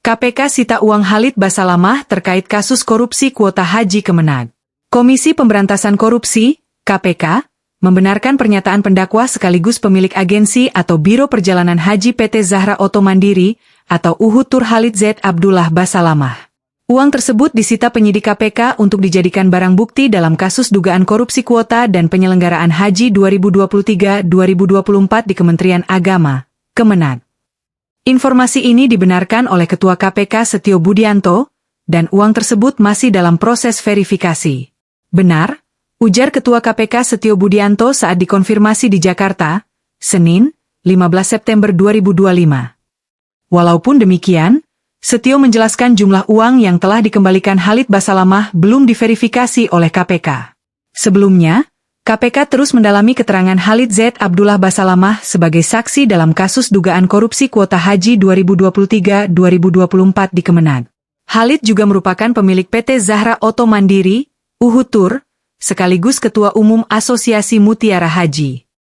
KPK sita uang Khalid Basalamah terkait kasus korupsi kuota haji Kemenag. Komisi Pemberantasan Korupsi, KPK, membenarkan pernyataan pendakwa sekaligus pemilik agensi atau Biro Perjalanan Haji PT Zahra Auto Mandiri atau Uhud Tur Khalid Z. Abdullah Basalamah. Uang tersebut disita penyidik KPK untuk dijadikan barang bukti dalam kasus dugaan korupsi kuota dan penyelenggaraan haji 2023-2024 di Kementerian Agama, Kemenag. Informasi ini dibenarkan oleh Ketua KPK Setio Budianto, dan uang tersebut masih dalam proses verifikasi. Benar, ujar Ketua KPK Setio Budianto saat dikonfirmasi di Jakarta, Senin, 15 September 2025. Walaupun demikian, Setio menjelaskan jumlah uang yang telah dikembalikan Khalid Basalamah belum diverifikasi oleh KPK. Sebelumnya, KPK terus mendalami keterangan Khalid Z. Abdullah Basalamah sebagai saksi dalam kasus dugaan korupsi kuota haji 2023-2024 di Kemenag. Khalid juga merupakan pemilik PT Zahra Auto Mandiri, Uhud Tur, sekaligus Ketua Umum Asosiasi Mutiara Haji.